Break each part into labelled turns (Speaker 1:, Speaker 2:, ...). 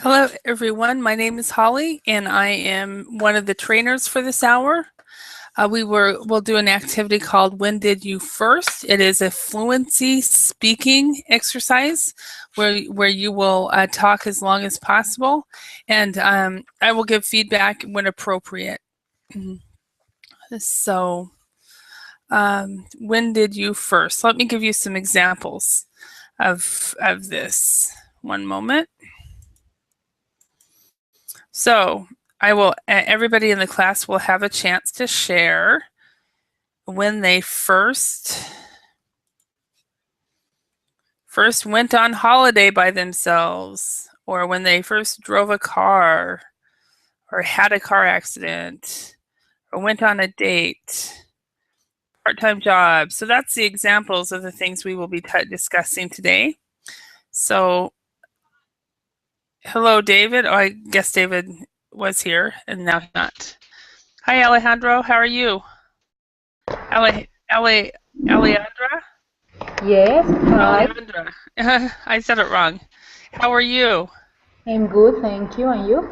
Speaker 1: Hello, everyone. My name is Holly, and I am one of the trainers for this hour. We'll do an activity called When Did You First? It is a fluency speaking exercise where you will talk as long as possible, and I will give feedback when appropriate. So, when did you first? Let me give you some examples of this. One moment. So everybody in the class will have a chance to share when they first went on holiday by themselves, or when they first drove a car, or had a car accident, or went on a date, part-time job. So that's the examples of the things we will be discussing today. So, hello, David. Oh, I guess David was here and now he's not. Hi, Alejandro. How are you? Alejandra?
Speaker 2: Yes, hi.
Speaker 1: Alejandra. I said it wrong. How are you?
Speaker 2: I'm good, thank you. And you?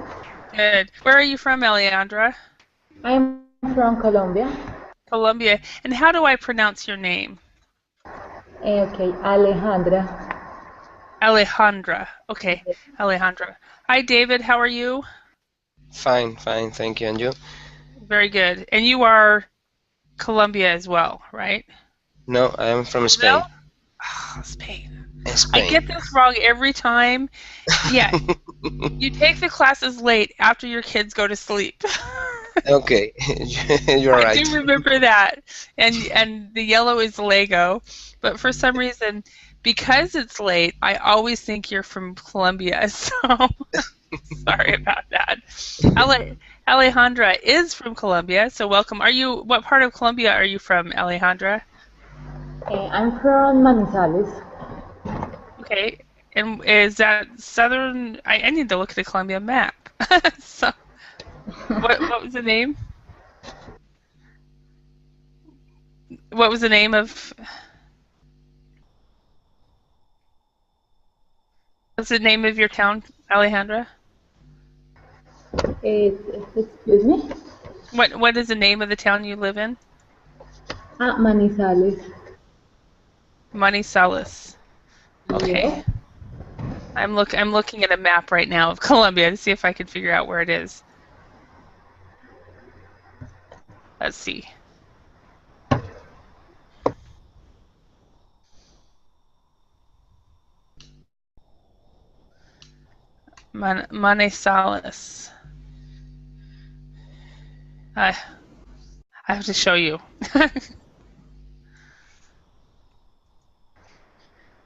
Speaker 1: Good. Where are you from, Alejandra?
Speaker 2: I'm from Colombia.
Speaker 1: Colombia. And how do I pronounce your name?
Speaker 2: Okay, Alejandra.
Speaker 1: Alejandra. Okay, Alejandra. Hi, David. How are you?
Speaker 3: Fine, thank you. And you?
Speaker 1: Very good. And you are Colombia as well, right?
Speaker 3: No, I am from
Speaker 1: No?
Speaker 3: Spain.
Speaker 1: Oh, Spain. I
Speaker 3: Spain.
Speaker 1: get this wrong every time. Yeah. You take the classes late after your kids go to sleep.
Speaker 3: Okay, you're
Speaker 1: I
Speaker 3: right.
Speaker 1: do remember that. And the yellow is Lego. But for some reason, because it's late, I always think you're from Colombia. So sorry about that. Alejandra is from Colombia, so welcome. What part of Colombia are you from, Alejandra?
Speaker 2: I'm from Manizales.
Speaker 1: Okay. And is that southern? I need to look at the Colombia map. So what was the name? What was the name of What's the name of your town, Alejandra?
Speaker 2: Excuse me?
Speaker 1: What is the name of the town you live in?
Speaker 2: Manizales.
Speaker 1: Manizales. Okay.
Speaker 2: Yes.
Speaker 1: I'm looking at a map right now of Colombia to see if I can figure out where it is. Let's see. Manizales. I have to show you.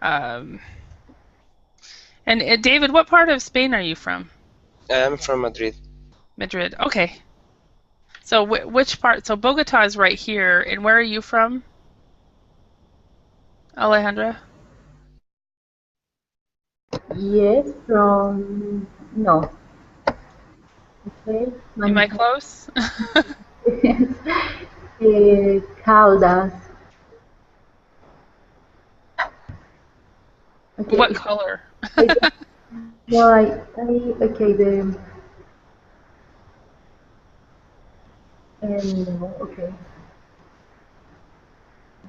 Speaker 1: um, and David, what part of Spain are you from?
Speaker 3: I am from Madrid.
Speaker 1: Madrid. Okay. So which part? So Bogota is right here, and where are you from, Alejandra?
Speaker 2: Yes, from... No. Okay,
Speaker 1: Am I
Speaker 2: Manizales.
Speaker 1: close?
Speaker 2: Caldas. Okay,
Speaker 1: What color?
Speaker 2: I don't know why. Okay, no, okay.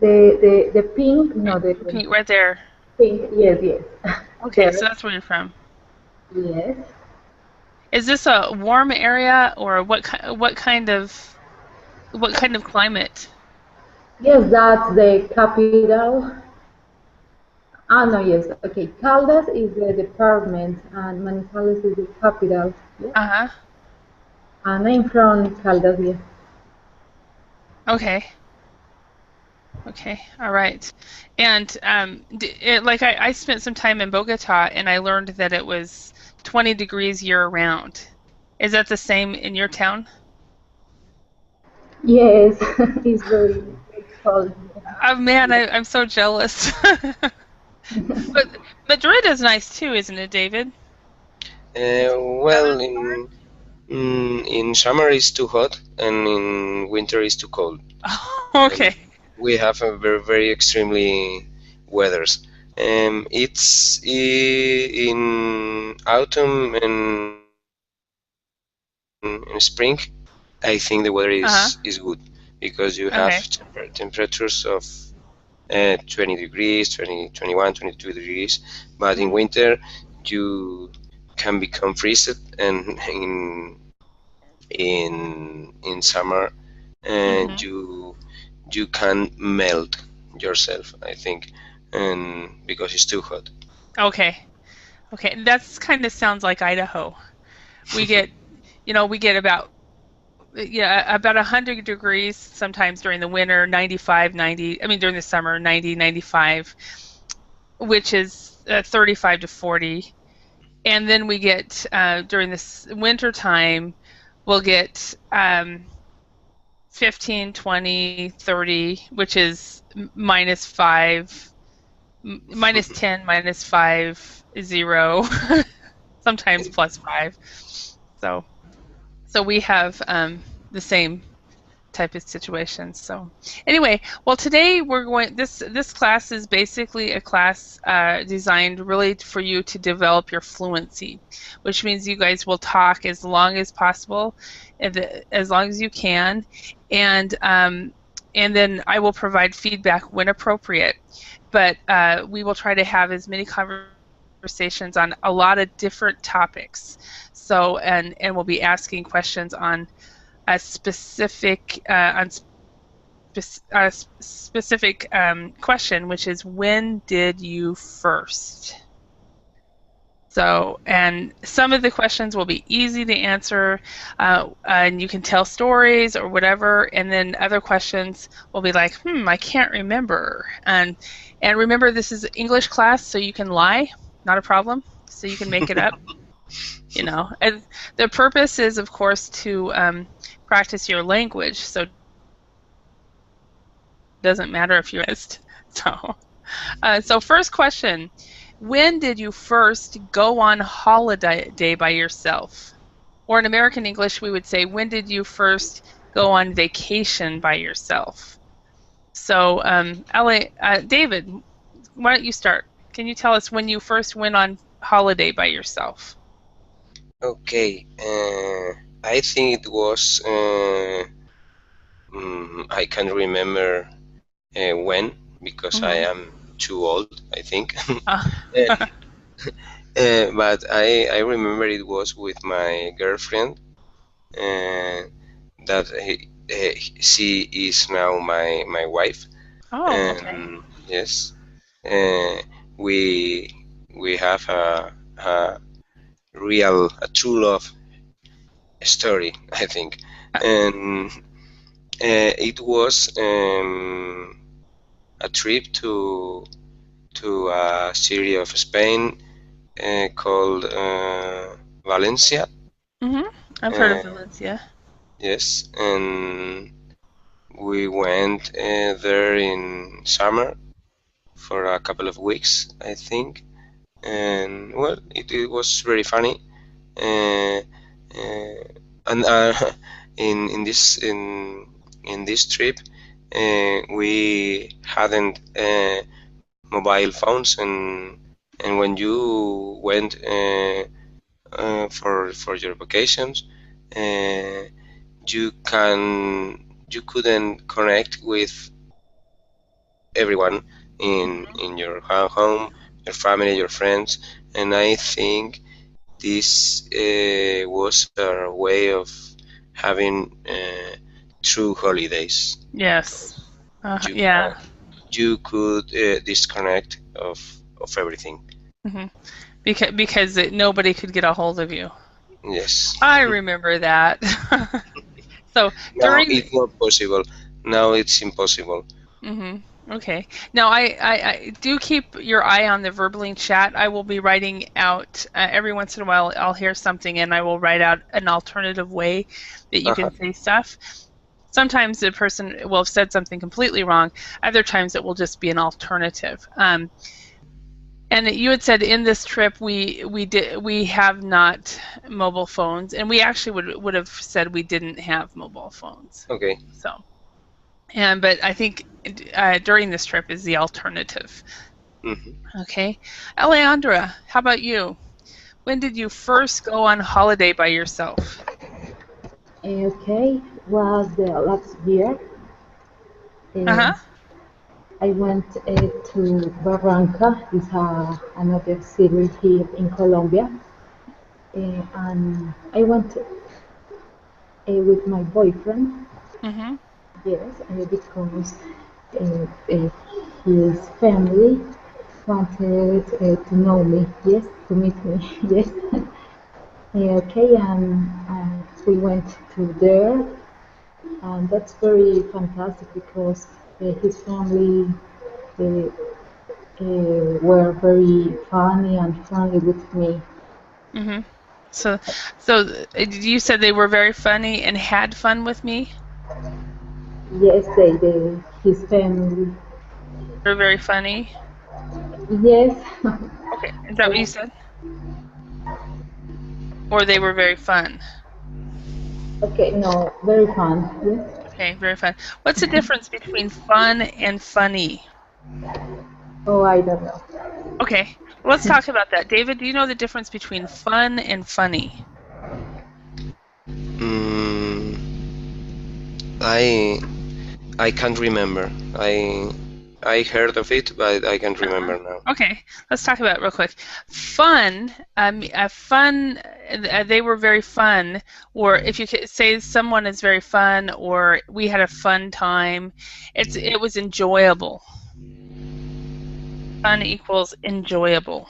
Speaker 2: The pink, no, the
Speaker 1: Pink, right there.
Speaker 2: pink, yes, yes.
Speaker 1: Okay,
Speaker 2: There,
Speaker 1: so that's where you're from.
Speaker 2: yes.
Speaker 1: Is this a warm area, or what kind of climate?
Speaker 2: Yes, that's the capital. Ah, no, yes. Okay, Caldas is the department and Manizales is the capital. Yes.
Speaker 1: Uh-huh.
Speaker 2: And I'm from Caldas, yes.
Speaker 1: Okay. Okay. All right. And I spent some time in Bogota, and I learned that it was 20 degrees year round. Is that the same in your town?
Speaker 2: Yes, it's very cold.
Speaker 1: Oh man, I'm so jealous. But Madrid is nice too, isn't it, David?
Speaker 3: Well, in summer it's too hot, and in winter it's too cold.
Speaker 1: Okay.
Speaker 3: And we have a very extremely weathers. It's in autumn and in spring. I think the weather
Speaker 1: Uh-huh.
Speaker 3: is good because you have
Speaker 1: Okay.
Speaker 3: temperatures of 20 degrees, 20, 21, 22 degrees. But in
Speaker 1: Mhm.
Speaker 3: winter, you can become freezed, and in summer, and
Speaker 1: Mhm.
Speaker 3: you can melt yourself, I think, and because it's too hot.
Speaker 1: Okay. Okay. That's kind of sounds like Idaho. We get, we get about about 100 degrees sometimes during the winter, 95, 90, I mean during the summer, 90, 95, which is 35 to 40. And then we get during this winter time, we'll get 15, 20, 30, which is minus 5, minus 10, minus 5, 0, sometimes plus 5. So so we have the same type of situations. So anyway, well today we're going this class is basically a class designed really for you to develop your fluency, which means you guys will talk as long as possible, as long as you can, and and then I will provide feedback when appropriate. But we will try to have as many conversations on a lot of different topics. So and we'll be asking questions on a specific specific question, which is when did you first? So, and some of the questions will be easy to answer, and you can tell stories or whatever. And then other questions will be like, I can't remember. And remember, this is English class, so you can lie, not a problem. So you can make it up. And the purpose is, of course, to practice your language. So it doesn't matter if you're so, so first question, when did you first go on holiday by yourself? Or in American English, we would say, when did you first go on vacation by yourself? So, David, why don't you start? Can you tell us when you first went on holiday by yourself?
Speaker 3: Okay, I think it was. I can't remember when because I
Speaker 1: Mm-hmm.
Speaker 3: am too old, I think.
Speaker 1: Uh,
Speaker 3: But I remember it was with my girlfriend, uh, that she is now my wife,
Speaker 1: oh, okay.
Speaker 3: and yes, uh, we we have a true love story, I think, and it was a trip to a city of Spain called Valencia.
Speaker 1: Mm-hmm. I've heard of
Speaker 3: Uh,
Speaker 1: Valencia.
Speaker 3: yes, and we went there in summer for a couple of weeks, I think, and well, it was very funny. Uh, uh, and in this trip, we hadn't mobile phones, and when you went for your vacations, uh, you couldn't connect with everyone in your home, your family, your friends, and I think this was a way of having true holidays.
Speaker 1: Yes.
Speaker 3: You
Speaker 1: Yeah.
Speaker 3: you could disconnect of everything.
Speaker 1: Hmm. Because nobody could get a hold of you.
Speaker 3: Yes.
Speaker 1: I remember that. So
Speaker 3: Now
Speaker 1: during,
Speaker 3: it's not possible. Now it's impossible.
Speaker 1: hmm okay. Now I do keep your eye on the Verbaling chat. I will be writing out every once in a while. I'll hear something and I will write out an alternative way that you
Speaker 3: Uh-huh.
Speaker 1: can say stuff. Sometimes the person will have said something completely wrong. Other times it will just be an alternative. And you had said in this trip we have not mobile phones, and we actually would have said we didn't have mobile phones.
Speaker 3: Okay.
Speaker 1: So, but I think during this trip is the alternative.
Speaker 3: Mm-hmm.
Speaker 1: Okay. Alejandra, how about you? When did you first go on holiday by yourself?
Speaker 2: Okay, was the last year.
Speaker 1: Uh-huh.
Speaker 2: Uh, I went to Barranca, it's another city here in Colombia, and I went with my boyfriend.
Speaker 1: Mm-hmm.
Speaker 2: Yes, because uh, his family wanted to know me. Yes, to meet me. Yes. Okay, and we went to there, and that's very fantastic because his family uh, were very funny and friendly with me.
Speaker 1: Mm-hmm. So you said they were very funny and had fun with me?
Speaker 2: Yes, his family.
Speaker 1: They're very funny?
Speaker 2: Yes.
Speaker 1: Okay. Is that what you said? Or they were very fun?
Speaker 2: Okay, no, very fun. Yes.
Speaker 1: Okay, very fun. What's the difference between fun and funny?
Speaker 2: Oh, I don't know.
Speaker 1: Okay, let's talk about that. David, do you know the difference between fun and funny?
Speaker 3: I I can't remember. I heard of it, but I can't remember now.
Speaker 1: Okay, let's talk about it real quick. Fun, they were very fun, or if you could say someone is very fun, or we had a fun time, it was enjoyable. Fun equals enjoyable.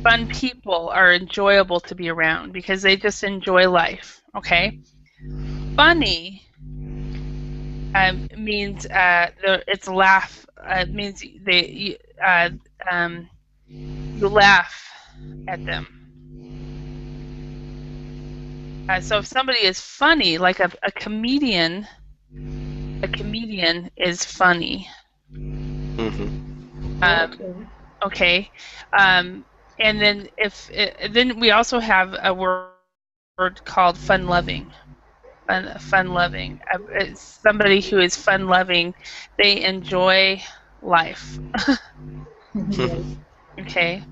Speaker 1: Fun people are enjoyable to be around because they just enjoy life. Okay, funny means it's laugh. Means um, you laugh at them. So if somebody is funny, like a comedian is funny.
Speaker 3: Mm-hmm.
Speaker 1: Um,
Speaker 2: Okay.
Speaker 1: okay, and then then we also have a word called fun-loving. Fun-loving. It's somebody who is fun-loving. They enjoy life.
Speaker 2: Yes.
Speaker 1: Okay.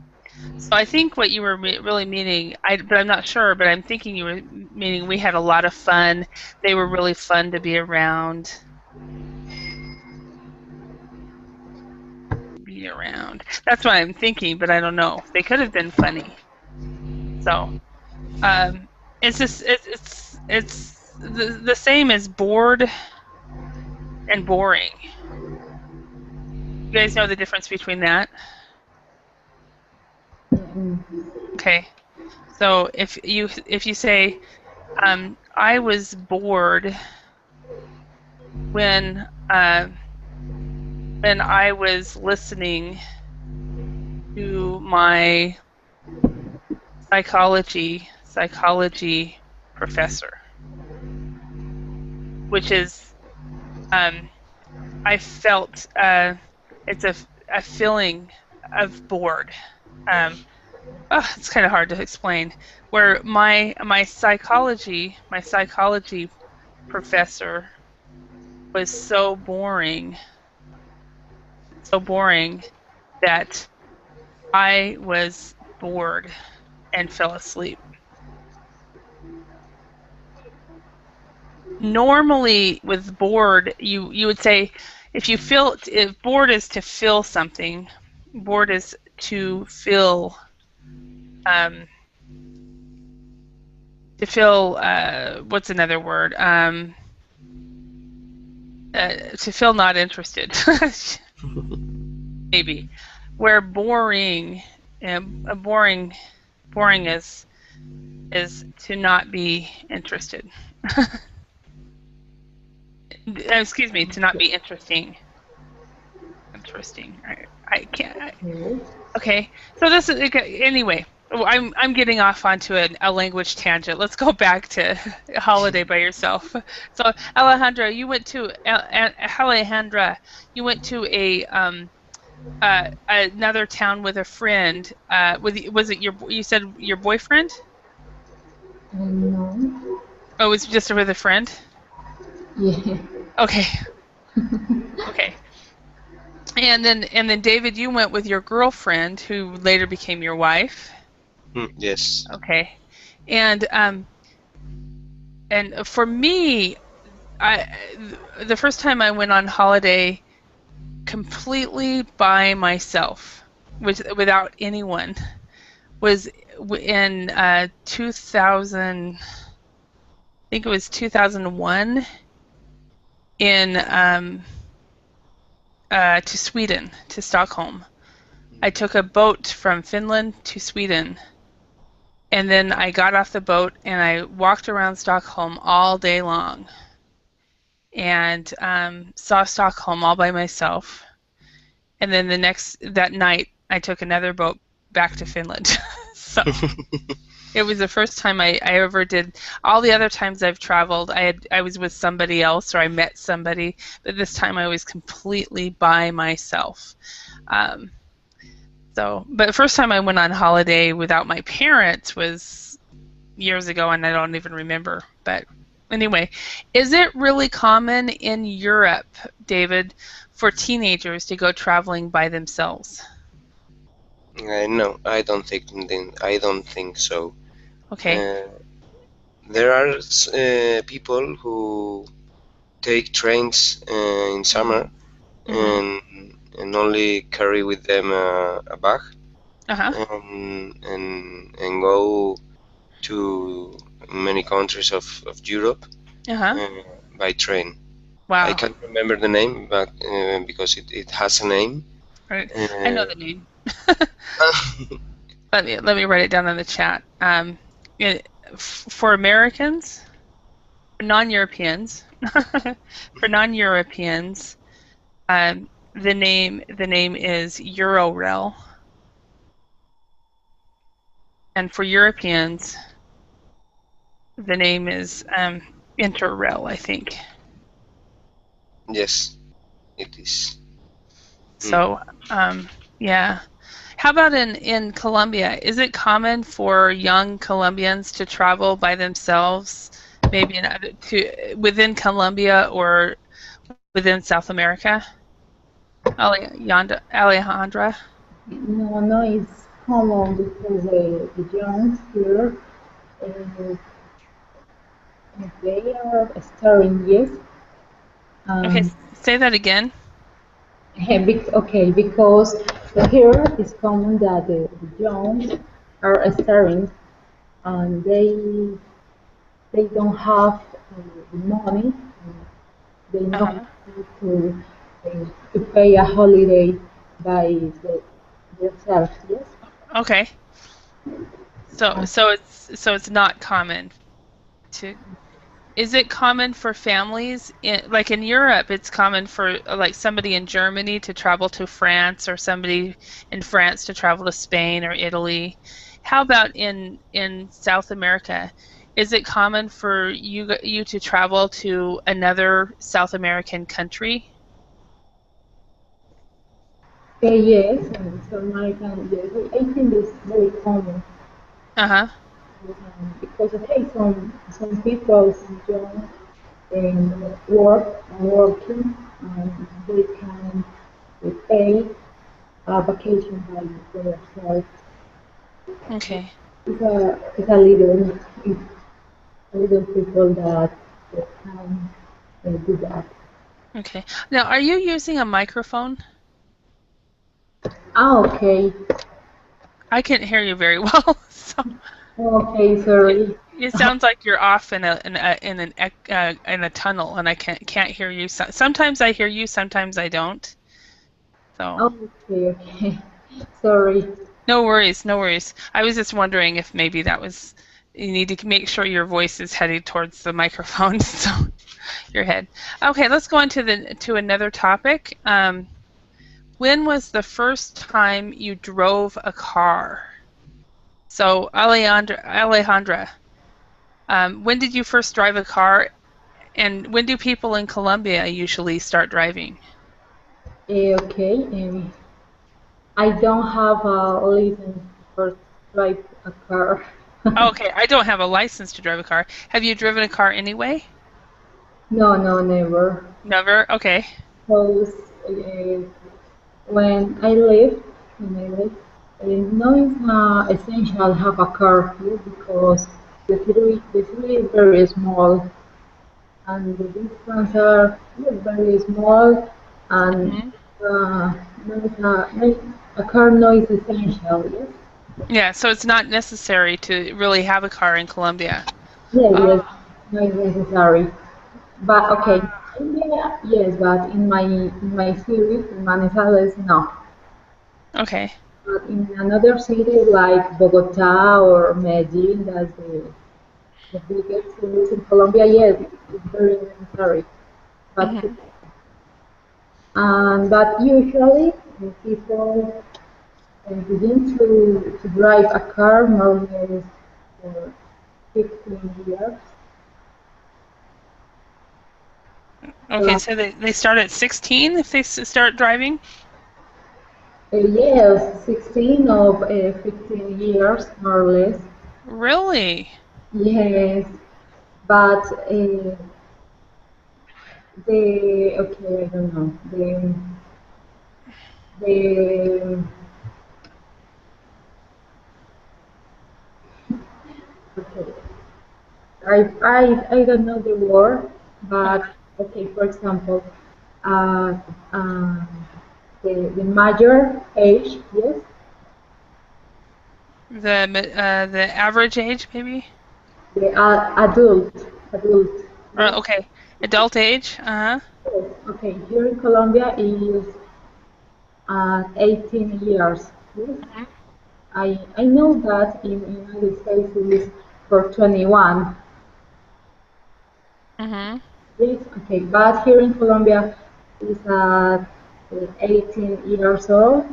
Speaker 1: So I think what you were really meaning, but I'm not sure, but I'm thinking you were meaning we had a lot of fun. They were really fun to be around. That's what I'm thinking, but I don't know. They could have been funny. So um, it's just it's the same as bored and boring. You guys know the difference between that?
Speaker 2: Mm,
Speaker 1: Okay. So if you say I was bored when uh, when I was listening to my psychology professor, which is I felt it's a feeling of bored. Um, it's kind of hard to explain. Where my psychology professor was so boring that I was bored and fell asleep. Normally with bored, you would say if bored is to feel something, bored is to feel um, what's another word, to feel not interested. Maybe where boring boring is to not be interested. Excuse me, to not be interesting. Interesting. I can't.
Speaker 2: okay.
Speaker 1: Okay, so this is anyway. I'm getting off onto a language tangent. Let's go back to holiday by yourself. So Alejandra, you went to Alejandra, you went to another town with a friend. Was it you said your boyfriend?
Speaker 2: No.
Speaker 1: Oh, it was just with a friend.
Speaker 2: Yeah.
Speaker 1: Okay, okay. And then David, you went with your girlfriend who later became your wife.
Speaker 3: Yes.
Speaker 1: Okay. And for me, I the first time I went on holiday completely by myself, without anyone, was in 2000. I think it was 2001 in to Sweden, to Stockholm. I took a boat from Finland to Sweden, and then I got off the boat and I walked around Stockholm all day long and saw Stockholm all by myself. And then that night, I took another boat back to Finland. So it was the first time I ever did. All the other times I've traveled, I was with somebody else or I met somebody, but this time I was completely by myself. Um, but the first time I went on holiday without my parents was years ago, and I don't even remember. But anyway, is it really common in Europe, David, for teenagers to go traveling by themselves?
Speaker 3: No, I don't think so.
Speaker 1: Okay.
Speaker 3: Uh, there are people who take trains in summer
Speaker 1: Mm-hmm.
Speaker 3: and only carry with them a bag
Speaker 1: Uh-huh.
Speaker 3: and go to many countries of Europe
Speaker 1: Uh-huh.
Speaker 3: uh, by train. I
Speaker 1: Wow.
Speaker 3: can't remember the name, but because it has a name.
Speaker 1: Right. I know
Speaker 3: Uh,
Speaker 1: the name. Let me write it down in the chat. For Americans, for non-Europeans, for non-Europeans, the name is Eurorail, and for Europeans, the name is Interrail, I think.
Speaker 3: yes, it is. Mm.
Speaker 1: So, yeah. How about in Colombia? Is it common for young Colombians to travel by themselves, maybe within Colombia or within South America? Alejandra?
Speaker 2: No, no, it's common because the young here, uh, they are starting, yes.
Speaker 1: Okay,
Speaker 2: Um,
Speaker 1: say that again.
Speaker 2: okay, because here it's common that the young are starting and they don't have the money. They know
Speaker 1: Uh-huh.
Speaker 2: how to pay a holiday by themselves. Yes.
Speaker 1: Okay. So
Speaker 2: Uh,
Speaker 1: so it's not common to Is it common for families like in Europe, it's common for like somebody in Germany to travel to France or somebody in France to travel to Spain or Italy? How about in South America? Is it common for you to travel to another South American country?
Speaker 2: yes, and so American. Yes, I think it's very common
Speaker 1: Uh-huh.
Speaker 2: because okay, some people, some young, working, and they can pay a vacation by themselves.
Speaker 1: Okay.
Speaker 2: It's a little people that can do that.
Speaker 1: Okay. Now, are you using a microphone?
Speaker 2: Ah, okay.
Speaker 1: I can't hear you very well, so
Speaker 2: Okay,
Speaker 1: it,
Speaker 2: sorry.
Speaker 1: it sounds like you're off in a tunnel, and I can't hear you. Sometimes I hear you, sometimes I don't. So
Speaker 2: Okay, okay. Sorry.
Speaker 1: no worries, no worries. I was just wondering if maybe that was you need to make sure your voice is headed towards the microphone, so your head. Okay, let's go on to another topic. When was the first time you drove a car? So Alejandra, when did you first drive a car, and when do people in Colombia usually start driving?
Speaker 2: Okay. I don't have a license for drive a car.
Speaker 1: Oh, okay, I don't have a license to drive a car. Have you driven a car anyway?
Speaker 2: No, no, never.
Speaker 1: Never? Okay.
Speaker 2: Because when I lived, now it's essential have a car here because the city is very small and the distances are very small and
Speaker 1: Hmm.
Speaker 2: no, a car no is essential, yes?
Speaker 1: Yeah, so it's not necessary to really have a car in Colombia.
Speaker 2: Yes,
Speaker 1: Oh,
Speaker 2: yes, no is necessary. But okay,
Speaker 1: ah,
Speaker 2: India, yes, but in my city, in Manizales, no.
Speaker 1: okay.
Speaker 2: But in another city like Bogota or Medellin, that's the biggest cities in Colombia, yes, it's very necessary. But
Speaker 1: Hmm.
Speaker 2: but usually people begin to drive a car more or less for 15 years.
Speaker 1: Okay,
Speaker 2: So,
Speaker 1: so they start at 16 if they start driving?
Speaker 2: yes, 16 of 15 years more or less.
Speaker 1: Really?
Speaker 2: Yes, but okay, I don't know. The okay, I don't know the word, but
Speaker 1: Uh-huh.
Speaker 2: okay, for example, uh, um, the major age, yes,
Speaker 1: The average age, maybe?
Speaker 2: the adult, yes,
Speaker 1: Okay. Adult age? Uh-huh.
Speaker 2: yes. Okay, here in Colombia is 18 years, yes.
Speaker 1: Hmm.
Speaker 2: I know that in United States it is for 21.
Speaker 1: Hmm.
Speaker 2: Yes, okay, but here in Colombia is 18 years old.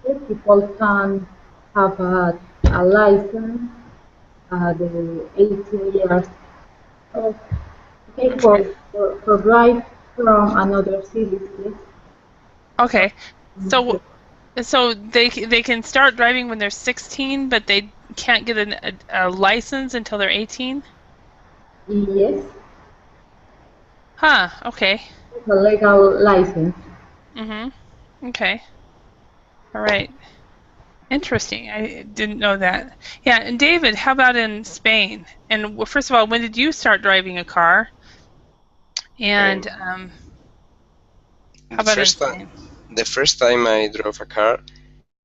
Speaker 2: Okay, people can have a license the 18 years old. Okay,
Speaker 1: Okay.
Speaker 2: for drive from another city. Yes.
Speaker 1: Okay. So they can start driving when they're 16, but they can't get a license until they're 18?
Speaker 2: Yes,
Speaker 1: Huh, okay.
Speaker 2: a legal license.
Speaker 1: Mm-hmm. Okay. All right. Interesting. I didn't know that. Yeah, and David, how about in Spain? And first of all, when did you start driving a car? And
Speaker 3: Um,
Speaker 1: how
Speaker 3: the
Speaker 1: about in
Speaker 3: first time,
Speaker 1: Spain?
Speaker 3: the first time I drove a car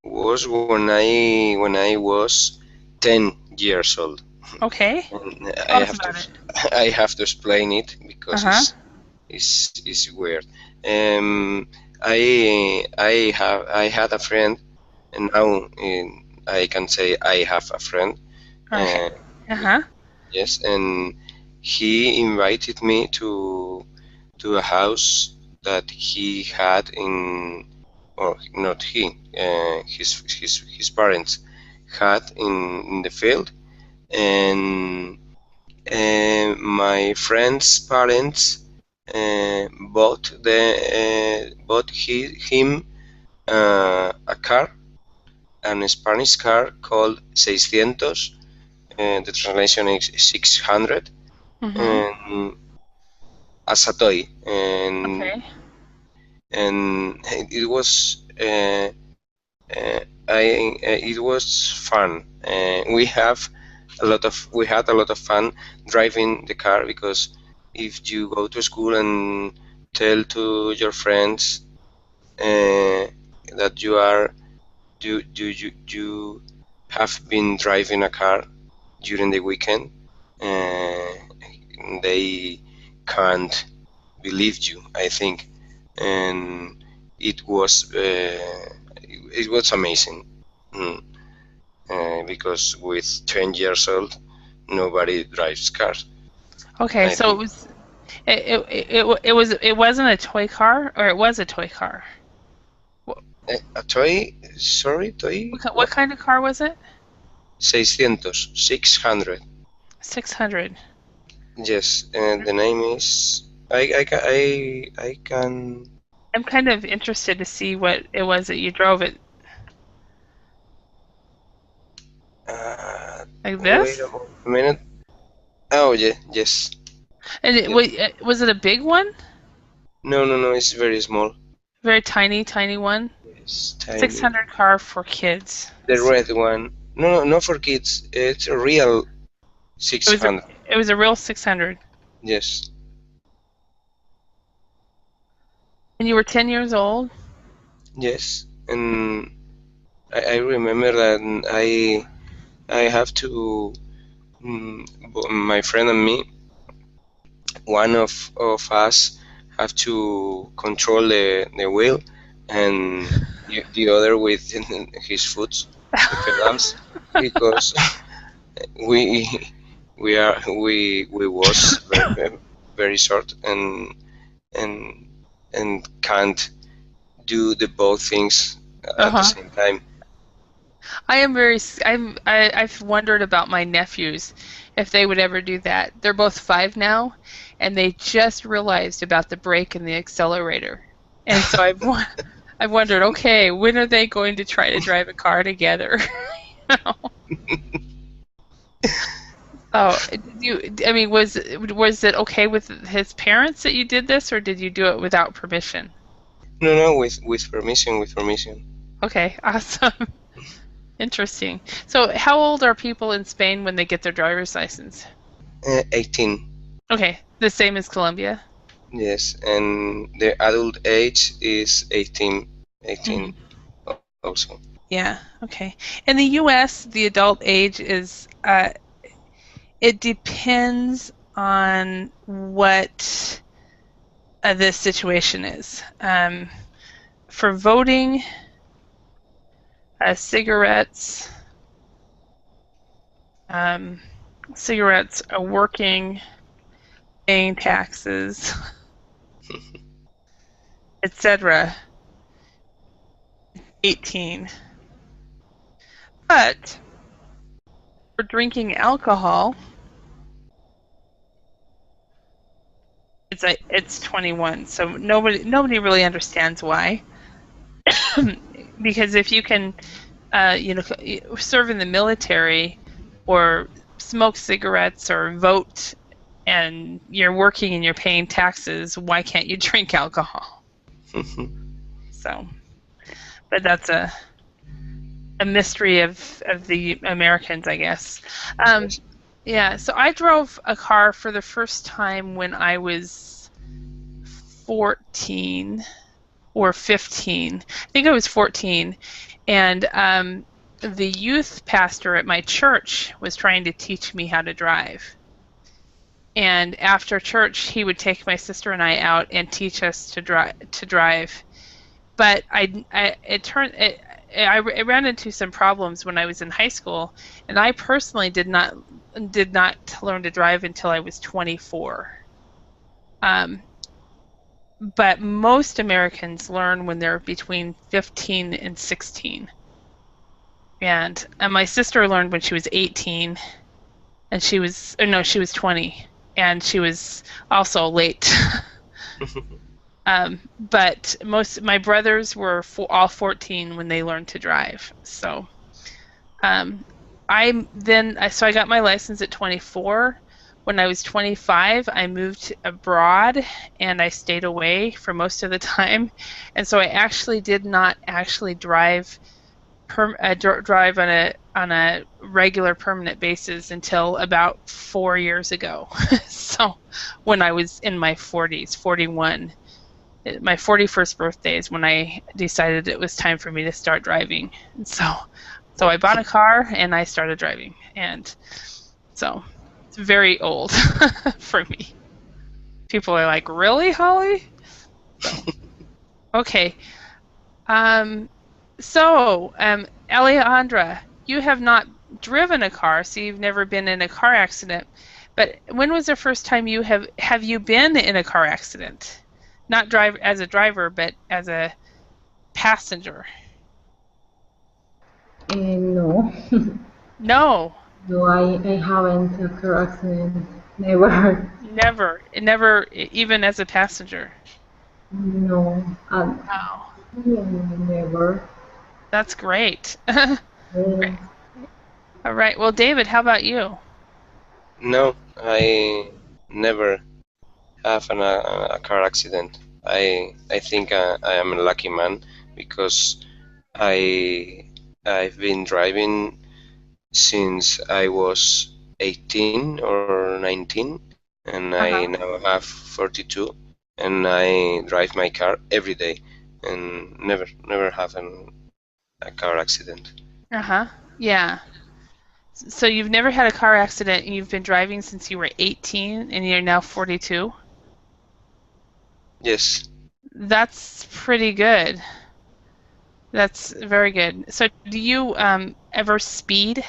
Speaker 3: was when I was 10 years old.
Speaker 1: Okay.
Speaker 3: And I
Speaker 1: Tell us
Speaker 3: have to
Speaker 1: about it.
Speaker 3: I have to explain it because
Speaker 1: Uh-huh.
Speaker 3: it's weird. I had a friend, and now I can say I have a friend.
Speaker 1: Okay.
Speaker 3: Uh,
Speaker 1: Uh-huh.
Speaker 3: yes, and he invited me to a house that he had in, or not he, his parents had in the field, and my friend's parents bought him a car, an Spanish car called 600. The translation is 600,
Speaker 1: Mm-hmm.
Speaker 3: and as a toy,
Speaker 1: Okay.
Speaker 3: and it was it was fun. We had a lot of fun driving the car, because if you go to school and tell to your friends that you have been driving a car during the weekend, uh, they can't believe you, I think, and it was amazing. Mm. Because with 10 years old, nobody drives cars,
Speaker 1: Okay,
Speaker 3: I
Speaker 1: so
Speaker 3: think.
Speaker 1: it wasn't a toy car, or it was a toy car. What,
Speaker 3: A toy? Sorry, toy?
Speaker 1: what
Speaker 3: What?
Speaker 1: kind of car was it?
Speaker 3: 600.
Speaker 1: 600.
Speaker 3: Yes, and the name is. I can.
Speaker 1: I'm kind of interested to see what it was that you drove it
Speaker 3: Uh,
Speaker 1: like
Speaker 3: wait
Speaker 1: this.
Speaker 3: a minute. Oh, yeah, yes.
Speaker 1: And
Speaker 3: Yes.
Speaker 1: was it a big one?
Speaker 3: No, no, no, it's very small.
Speaker 1: Very tiny, tiny one.
Speaker 3: Yes, tiny.
Speaker 1: 600 car for kids.
Speaker 3: The red one. No, no, not for kids. It's a real
Speaker 1: It was a
Speaker 3: 600.
Speaker 1: it was a real 600.
Speaker 3: Yes,
Speaker 1: And you were 10 years old?
Speaker 3: yes. And I remember that I have to my friend and me, one of us have to control the wheel, and the other with his foot, the pedals, because we we was very short and and can't do the both things at the
Speaker 1: Uh-huh.
Speaker 3: same time.
Speaker 1: I am very I've wondered about my nephews if they would ever do that. They're both 5 now and they just realized about the brake and the accelerator. And so I've wondered, okay, when are they going to try to drive a car together? You know? Oh, I mean, was it okay with his parents that you did this, or did you do it without permission?
Speaker 3: No, no, with permission, with permission.
Speaker 1: Okay, awesome. Interesting. So, how old are people in Spain when they get their driver's license?
Speaker 3: 18.
Speaker 1: Okay, the same as Colombia.
Speaker 3: Yes, and the adult age is 18.
Speaker 1: Hmm.
Speaker 3: 18 also.
Speaker 1: Yeah. Okay. In the U.S., the adult age is it depends on what the situation is. For voting, cigarettes, um, cigarettes, working, paying taxes, etc. 18. But for drinking alcohol, it's 21. So nobody really understands why. Because if you can, serve in the military, or smoke cigarettes, or vote, and you're working and you're paying taxes, why can't you drink alcohol? So, but that's a mystery of the Americans, I guess.
Speaker 3: Yes.
Speaker 1: Yeah, so I drove a car for the first time when I was 14 or 15. I think I was 14, and the youth pastor at my church was trying to teach me how to drive. And after church, he would take my sister and I out and teach us to drive. But I ran into some problems when I was in high school, and I personally did not learn to drive until I was 24. Um, but most Americans learn when they're between 15 and 16. And my sister learned when she was 18, and she was no, she was 20, and she was also late. But most my brothers were all 14 when they learned to drive. So um, so I got my license at 24. When I was 25, I moved abroad and I stayed away for most of the time, and so I actually did not actually drive drive on a regular permanent basis until about 4 years ago. So when I was in my 40s, 41, my 41st birthday is when I decided it was time for me to start driving. And so I bought a car and I started driving, and so it's very old for me. People are like, "Really, Holly?" So okay. Um, Alejandra, you have not driven a car, so you've never been in a car accident. But when was the first time have you been in a car accident? Not drive as a driver, but as a passenger.
Speaker 2: No,
Speaker 1: No,
Speaker 2: no, I haven't a car accident. Never.
Speaker 1: never, even as a passenger.
Speaker 2: No,
Speaker 1: Wow,
Speaker 2: never.
Speaker 1: that's great.
Speaker 2: Yes.
Speaker 1: All right. Well, David, how about you?
Speaker 3: No, I never have a car accident. I think I am a lucky man because I I've been driving since I was 18 or 19, and I
Speaker 1: Uh-huh.
Speaker 3: now have 42, and I drive my car every day, and never have a car accident.
Speaker 1: Uh-huh. Yeah. So you've never had a car accident and you've been driving since you were 18 and you're now 42?
Speaker 3: Yes.
Speaker 1: That's pretty good. That's very good. So do you ever speed?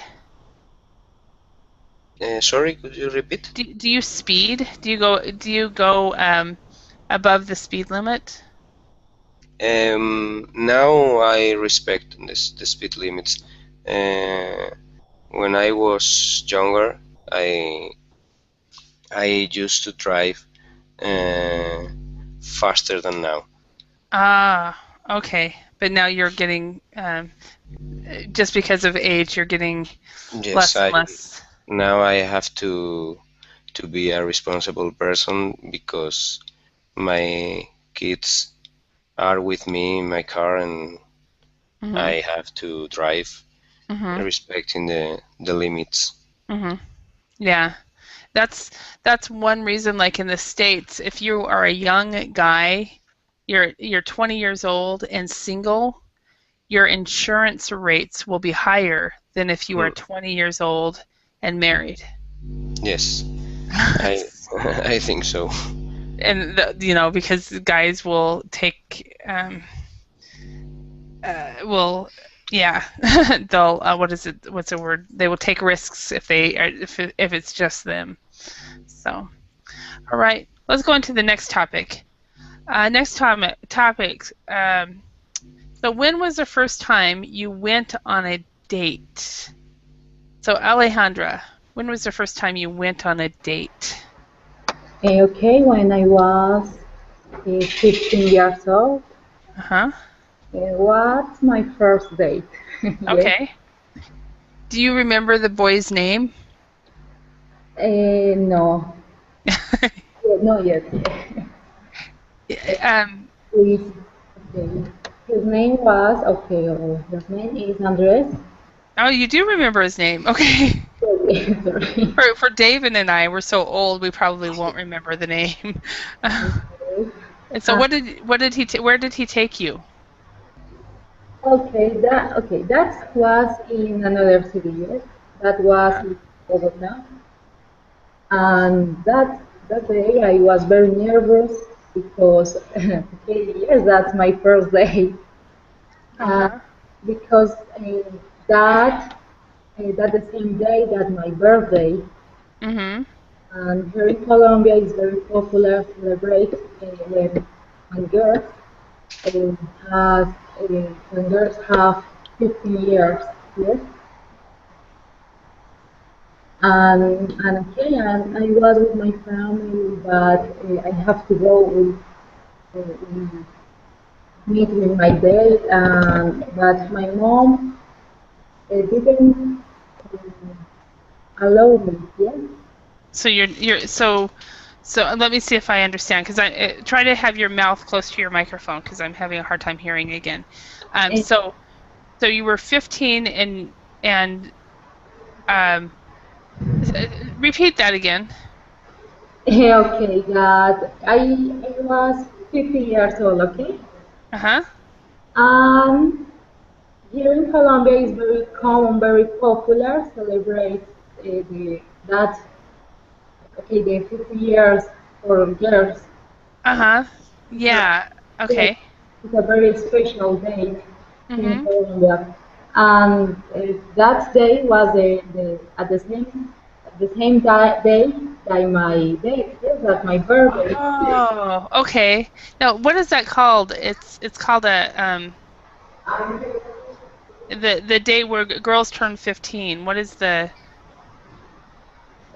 Speaker 3: Sorry, could you repeat?
Speaker 1: Do you speed? Do you go above the speed limit?
Speaker 3: Now I respect the speed limits. Uh, when I was younger, I I used to drive uh, faster than now.
Speaker 1: Ah, okay. But now you're getting just because of age, you're getting
Speaker 3: Yes,
Speaker 1: less and
Speaker 3: I
Speaker 1: less.
Speaker 3: now I have to be a responsible person because my kids are with me in my car and
Speaker 1: Mhm.
Speaker 3: I have to drive
Speaker 1: Mhm.
Speaker 3: respecting the limits.
Speaker 1: Mhm. Yeah. That's that's one reason, like in the States, if you are a young guy, you're 20 years old and single, your insurance rates will be higher than if you are
Speaker 3: Hmm.
Speaker 1: 20 years old and married.
Speaker 3: Yes, I I think so.
Speaker 1: And because guys will take will yeah they'll what is it what's the word they will take risks if it's just them. So all right, let's go into the next topic. Next topic. So when was the first time you went on a date? So Alejandra, when was the first time you went on a date?
Speaker 2: Okay, when I was 15 years old,
Speaker 1: Uh-huh.
Speaker 2: what's my first date? Yes.
Speaker 1: Okay. Do you remember the boy's name?
Speaker 2: No. No, yet.
Speaker 1: um,
Speaker 2: Please. Okay. His name was, okay, his name is Andres.
Speaker 1: oh, you do remember his name. Okay.
Speaker 2: Sorry. Sorry.
Speaker 1: For David and I, we're so old we probably won't remember the name. And so
Speaker 2: Uh,
Speaker 1: where did he take you?
Speaker 2: that was in another city, yes. That was
Speaker 1: Uh-huh.
Speaker 2: in Bogota. And that day I was very nervous because okay, yes, that's my first day. Uh,
Speaker 1: Uh-huh.
Speaker 2: because that that the same day that my birthday,
Speaker 1: Mhm.
Speaker 2: and here in Colombia is very popular to celebrate when girls uh, has when girls have 15 years, yes. And okay, and I was with my family, but I have to go with meet with my dad, but my mom didn't allow me. Yes,
Speaker 1: So so let me see if I understand because I try to have your mouth close to your microphone because I'm having a hard time hearing again. Um,
Speaker 2: and,
Speaker 1: so so you were 15 and um, repeat that again.
Speaker 2: okay, that I was 15 years old. Okay,
Speaker 1: Uh-huh.
Speaker 2: and here in Colombia is very common, very popular celebrate that okay the 50 years for girls.
Speaker 1: Uh-huh.
Speaker 2: Uh,
Speaker 1: Yeah.
Speaker 2: yes,
Speaker 1: Okay.
Speaker 2: it's a very special day in
Speaker 1: Mhm.
Speaker 2: Colombia. And that day was at the same day that my day, yes, that my birthday.
Speaker 1: Oh, okay. Now, what is that called? It's called a the day where girls turn 15.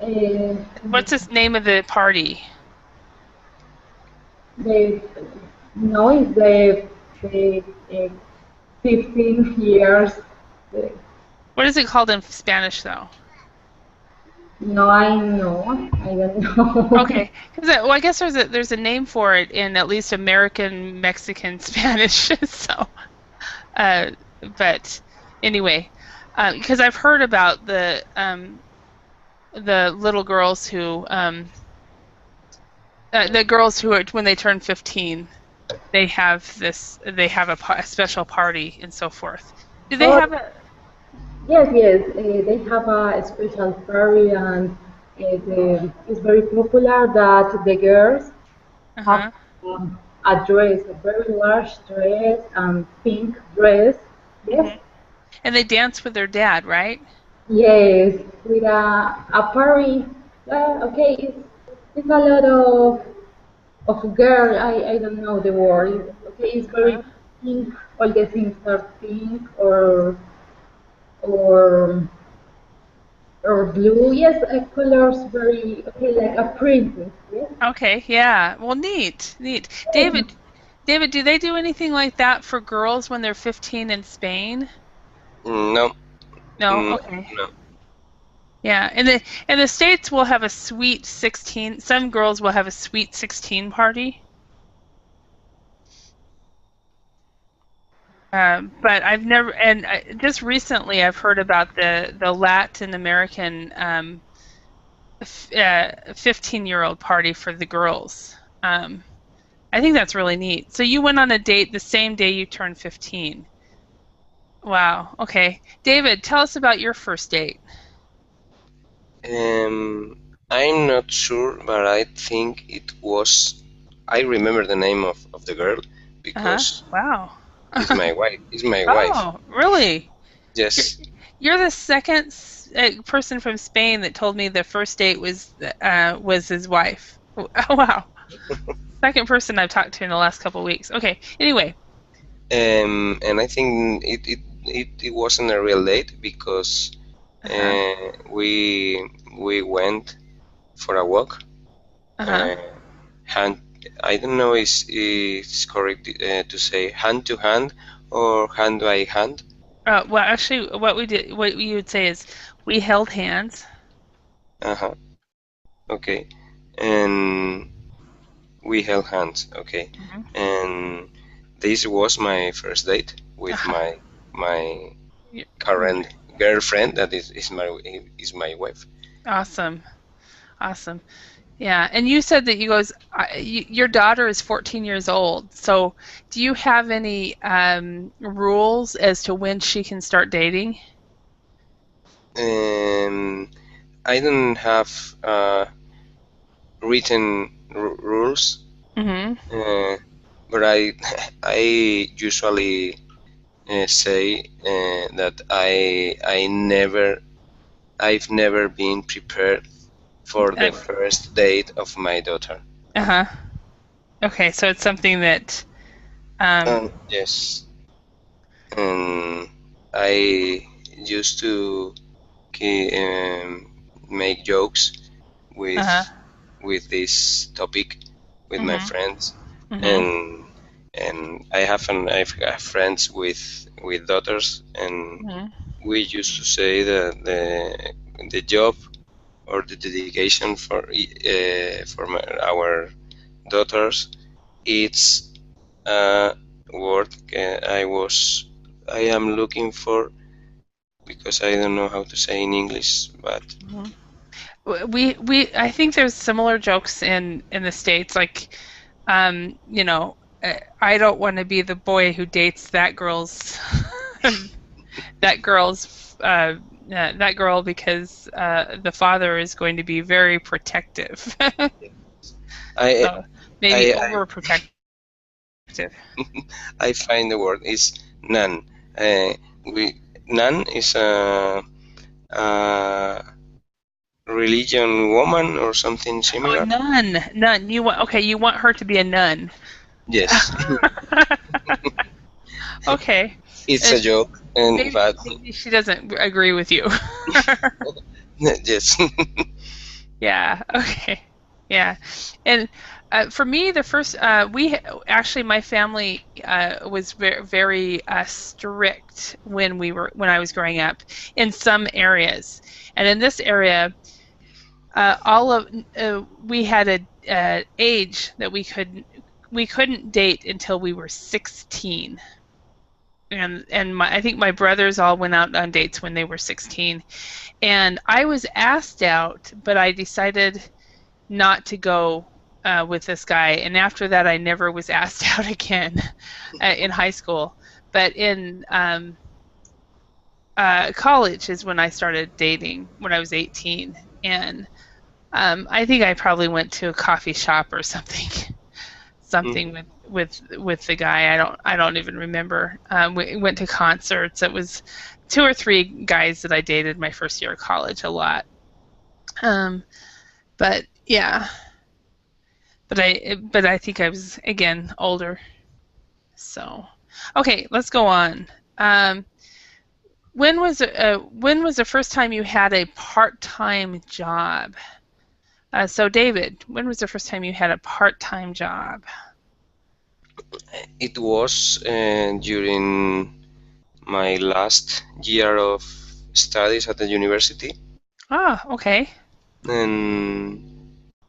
Speaker 2: Uh,
Speaker 1: What's the name of the party?
Speaker 2: the no, it's the 15 years. Uh,
Speaker 1: What is it called in Spanish though?
Speaker 2: No, I know. I don't know.
Speaker 1: Okay, because well, I guess there's a name for it in at least American, Mexican, Spanish. So, uh, but anyway, because I've heard about the little girls who the girls who are when they turn 15, they have a special party and so forth. Do they
Speaker 2: Oh,
Speaker 1: have a
Speaker 2: yes, yes. They have a special party, and it's very popular that the girls have
Speaker 1: uh-huh.
Speaker 2: a dress, a very large dress, and pink dress. Yes,
Speaker 1: Hmm. And they dance with their dad, right?
Speaker 2: yes, with a party. Okay, it's a lot of girl. I don't know the word. Okay, it's very
Speaker 1: Uh-huh.
Speaker 2: pink. All the things are pink or or blue. Yes, colors very okay, like a princess. Yes.
Speaker 1: Okay, yeah. Well, neat, neat.
Speaker 2: Yes.
Speaker 1: David, do they do anything like that for girls when they're 15 in Spain?
Speaker 3: No,
Speaker 1: No?
Speaker 3: no,
Speaker 1: Okay.
Speaker 3: no.
Speaker 1: Yeah. In the States we'll have a sweet 16. Some girls will have a sweet 16 party. But I've never, and just recently I've heard about the Latin American 15-year-old party for the girls. I think that's really neat. So you went on a date the same day you turned 15. Wow. Okay. David, tell us about your first date.
Speaker 3: I'm not sure, but I think it was. I remember the name of the girl
Speaker 1: Uh-huh.
Speaker 3: because
Speaker 1: Wow.
Speaker 3: it's my wife. It's my wife.
Speaker 1: Oh, really? You're,
Speaker 3: Yes.
Speaker 1: you're the second person from Spain that told me the first date was his wife. Oh, wow. Second person I've talked to in the last couple of weeks. Okay. Anyway.
Speaker 3: And I think it wasn't a real date because
Speaker 1: Uh-huh.
Speaker 3: we went for a walk.
Speaker 1: Uh-huh.
Speaker 3: Uh, hand. I don't know is it's correct to say hand to hand or hand by hand.
Speaker 1: Well, actually, what we would say is we held hands.
Speaker 3: Uh-huh. Okay. And we held hands. Okay.
Speaker 1: Mhm.
Speaker 3: And this was my first date with
Speaker 1: Uh-huh.
Speaker 3: my
Speaker 1: Y-
Speaker 3: current girlfriend that is my wife.
Speaker 1: Awesome. Awesome. Yeah, and you said that your daughter is 14 years old. So, do you have any rules as to when she can start dating?
Speaker 3: Um, I don't have written rules,
Speaker 1: Mm-hmm.
Speaker 3: uh, but I usually say that I've never been prepared for the first date of my daughter.
Speaker 1: Uh-huh. Okay, so it's something that um
Speaker 3: Yes, and I used to make jokes with
Speaker 1: uh-huh.
Speaker 3: this topic with my
Speaker 1: Mm-hmm.
Speaker 3: friends,
Speaker 1: Mm-hmm.
Speaker 3: and I've got friends with daughters, and
Speaker 1: Mm-hmm.
Speaker 3: we used to say that the job or the dedication for our daughters, it's a word I am looking for because I don't know how to say in English, but
Speaker 1: We I think there's similar jokes in the States, like I don't want to be the boy who dates that girl's that girl's that girl because the father is going to be very protective.
Speaker 3: I
Speaker 1: So maybe
Speaker 3: I
Speaker 1: overprotective.
Speaker 3: I find the word is nan. We nan is a religion woman or something
Speaker 1: Oh,
Speaker 3: similar.
Speaker 1: none. You want her to be a nun.
Speaker 3: Yes,
Speaker 1: Okay.
Speaker 3: it's a
Speaker 1: And
Speaker 3: joke, and
Speaker 1: maybe
Speaker 3: but
Speaker 1: maybe she doesn't agree with you.
Speaker 3: yes,
Speaker 1: Yeah. Okay. Yeah. And for me, the first actually my family was very strict when I was growing up in some areas, and in this area, all of we had a age that we couldn't date until we were 16. And I think my brothers all went out on dates when they were 16, and I was asked out, but I decided not to go with this guy. And after that, I never was asked out again in high school. But in college is when I started dating when I was 18, and I think I probably went to a coffee shop or something, something
Speaker 3: Mm.
Speaker 1: with the guy. I don't even remember. We went to concerts. It was two or three guys that I dated my first year of college a lot. Um, but yeah, but I think I was again older. So okay, let's go on. Um, when was the first time you had a part-time job? So David, when was the first time you had a part-time job?
Speaker 3: It was during my last year of studies at the university,
Speaker 1: Ah, okay.
Speaker 3: and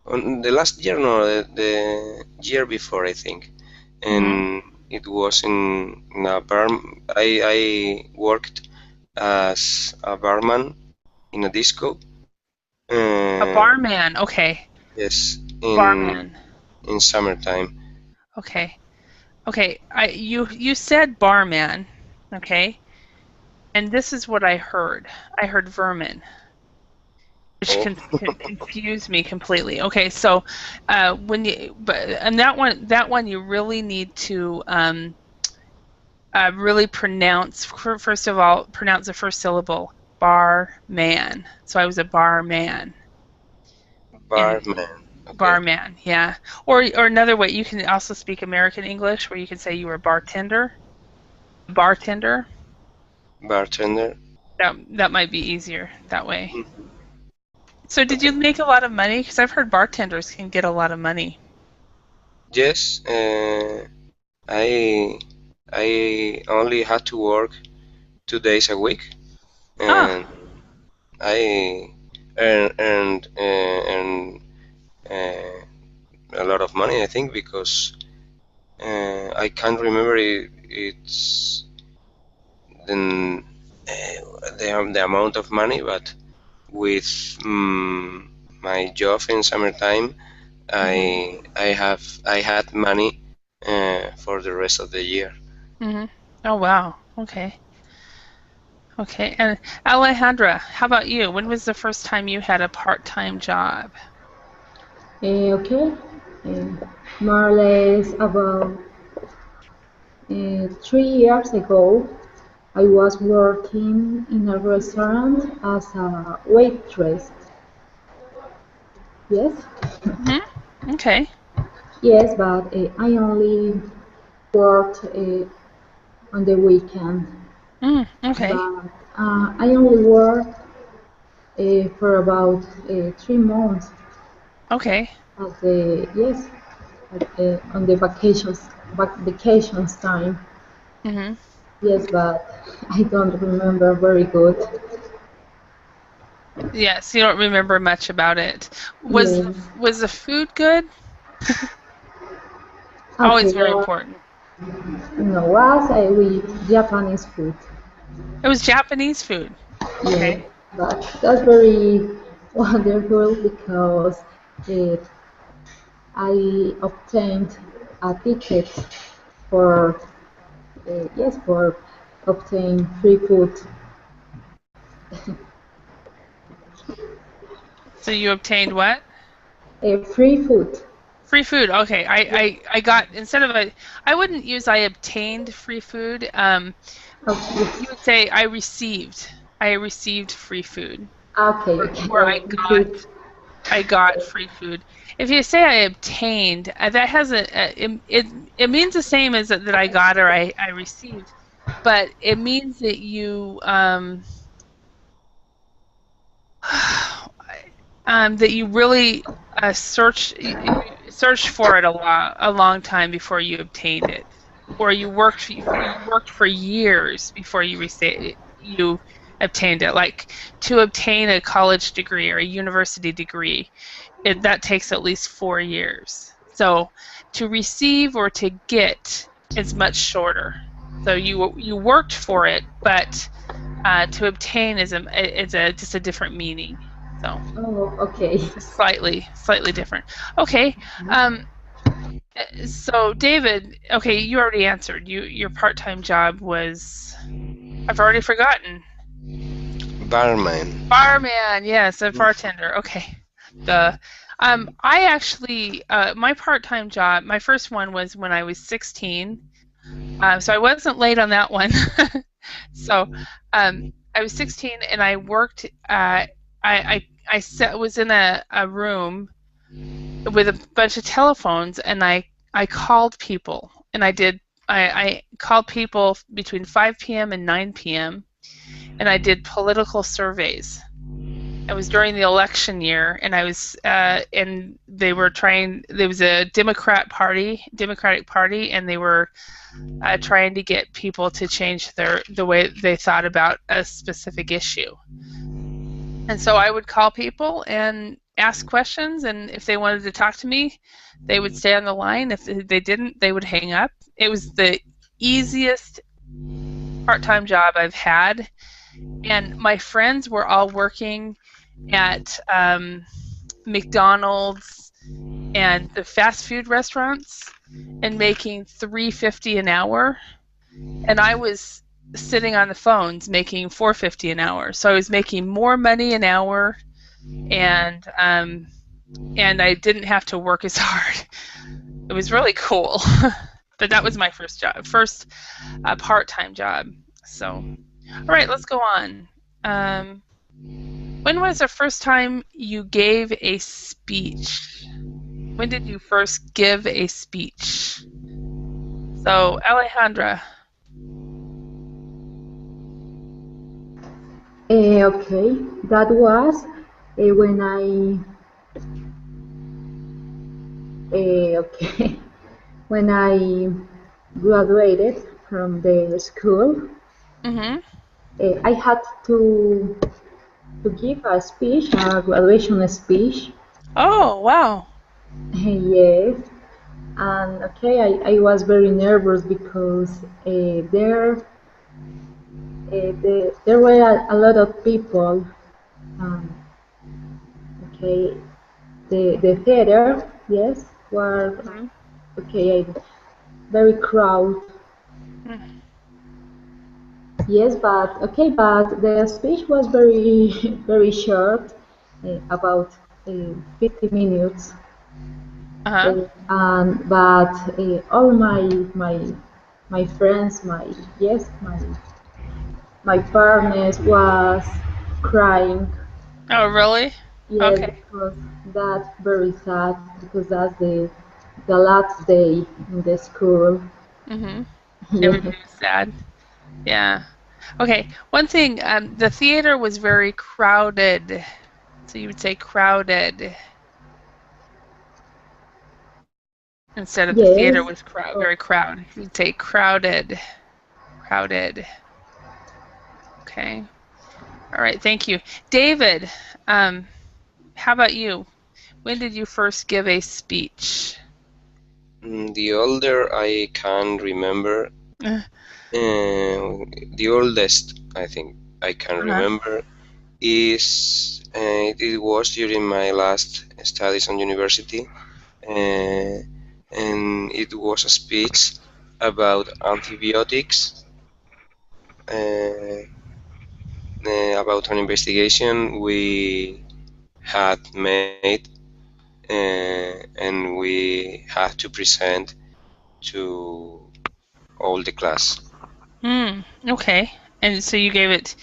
Speaker 3: on the last year, no, the year before, I think,
Speaker 1: Hmm.
Speaker 3: and it was in a bar. I worked as a barman in a disco.
Speaker 1: A
Speaker 3: Uh,
Speaker 1: barman. Okay.
Speaker 3: yes,
Speaker 1: Barman.
Speaker 3: in summertime.
Speaker 1: Okay. Okay. You said barman. Okay. And this is what I heard. I heard vermin, which
Speaker 3: Oh,
Speaker 1: can confuse me completely. Okay, so when you but and that one you really need to really pronounce first of all pronounce the first syllable, bar man. So I was a bar man. And
Speaker 3: barman. Okay,
Speaker 1: barman, yeah. Or another way, you can also speak American English, where you can say you were a bartender. Bartender.
Speaker 3: bartender.
Speaker 1: That might be easier that way.
Speaker 3: Mm.
Speaker 1: So did you
Speaker 3: Okay.
Speaker 1: make a lot of money? Because I've heard bartenders can get a lot of money.
Speaker 3: Yes, I I only had to work 2 days a week, and
Speaker 1: Ah,
Speaker 3: I earned uh, a lot of money. I think because I can't remember it's the the amount of money, but with my job in summertime,
Speaker 1: mhm,
Speaker 3: I had money for the rest of the year.
Speaker 1: mhm. Oh wow. Okay. Okay. And Alejandra, how about you? When was the first time you had a part-time job?
Speaker 2: Okay, uh, more or less about 3 years ago, I was working in a restaurant as a waitress. Yes,
Speaker 1: Mhm. Okay.
Speaker 2: yes, but I only worked on the weekend.
Speaker 1: Okay.
Speaker 2: But I only worked for about 3 months
Speaker 1: Okay.
Speaker 2: at the yes on the vacations time.
Speaker 1: Mhm.
Speaker 2: Yes, but I don't remember very good.
Speaker 1: Yes, you don't remember much about it.
Speaker 2: Yes.
Speaker 1: Was the food good?
Speaker 2: Okay,
Speaker 1: Always very important.
Speaker 2: no, was with Japanese food.
Speaker 1: It was Japanese food.
Speaker 2: Yeah,
Speaker 1: Okay.
Speaker 2: but that's very wonderful because it, I obtained a ticket for yes for obtain free food.
Speaker 1: So you obtained what?
Speaker 2: Free food.
Speaker 1: Free food. Okay. I got instead of a I wouldn't use I obtained free food. You
Speaker 2: Okay,
Speaker 1: would say I received free food,
Speaker 2: okay,
Speaker 1: or,
Speaker 2: okay.
Speaker 1: or I got
Speaker 2: Repeat.
Speaker 1: I got free food. If you say I obtained, that has it means the same as that I got or I received, but it means that you really searched for it a long time before you obtained it, or you worked for years before you received you. obtained it. Like to obtain a college degree or a university degree, that takes at least 4 years. So to receive or to get is much shorter. So you worked for it, but to obtain is just a different meaning. So
Speaker 2: Oh, okay.
Speaker 1: slightly different. Okay. So David, okay, you already answered. Your part-time job was, I've already forgotten.
Speaker 3: Barman.
Speaker 1: Barman, yes, a bartender. Okay. The I actually my part-time job, my first one was when I was 16. So I wasn't late on that one. So I was 16 and I worked was in a room with a bunch of telephones, and I called people, and I called people between 5 p.m. and 9 p.m. and I did political surveys. It was during the election year, and I was and they were trying. There was a Democratic Party, and they were trying to get people to change the way they thought about a specific issue. And so I would call people and ask questions, and if they wanted to talk to me, they would stay on the line. If they didn't, they would hang up. It was the easiest part-time job I've had, and my friends were all working at McDonald's and the fast food restaurants and making $3.50 an hour, and I was sitting on the phones making $4.50 an hour. So I was making more money an hour, and I didn't have to work as hard. It was really cool. But that was my first part-time job. So, all right, let's go on. When was the first time you gave a speech? When did you first give a speech? So, Alejandra.
Speaker 2: Okay, that was when okay, when I graduated from the school.
Speaker 1: Mm-hmm.
Speaker 2: I had to give a speech, a graduation speech.
Speaker 1: Oh, wow.
Speaker 2: Yes, and okay, I was very nervous because there were a lot of people. Um, okay, the theater, yes, were
Speaker 1: Mm-hmm.
Speaker 2: okay, very crowded. Yes, but the speech was very very short, about 50 minutes.
Speaker 1: Uh-huh.
Speaker 2: And but all my friends, my partners was crying.
Speaker 1: Oh, really?
Speaker 2: Yes,
Speaker 1: Okay.
Speaker 2: because that's very sad because that's the last day in the school.
Speaker 1: Mm-hmm.
Speaker 2: Yes,
Speaker 1: Everybody was sad. Yeah. Okay. One thing, the theater was very crowded. So you would say crowded instead of the theater
Speaker 2: yes.
Speaker 1: was
Speaker 2: Oh,
Speaker 1: very crowded. You'd say crowded. Crowded. Okay. All right. Thank you. David, how about you? When did you first give a speech?
Speaker 3: The older I can remember,
Speaker 1: Uh,
Speaker 3: the oldest I think I can
Speaker 1: Uh-huh.
Speaker 3: remember is it was during my last studies on university, uh, and it was a speech about antibiotics, uh, about an investigation we had made, and we had to present to all the class.
Speaker 1: Okay. And so you gave it.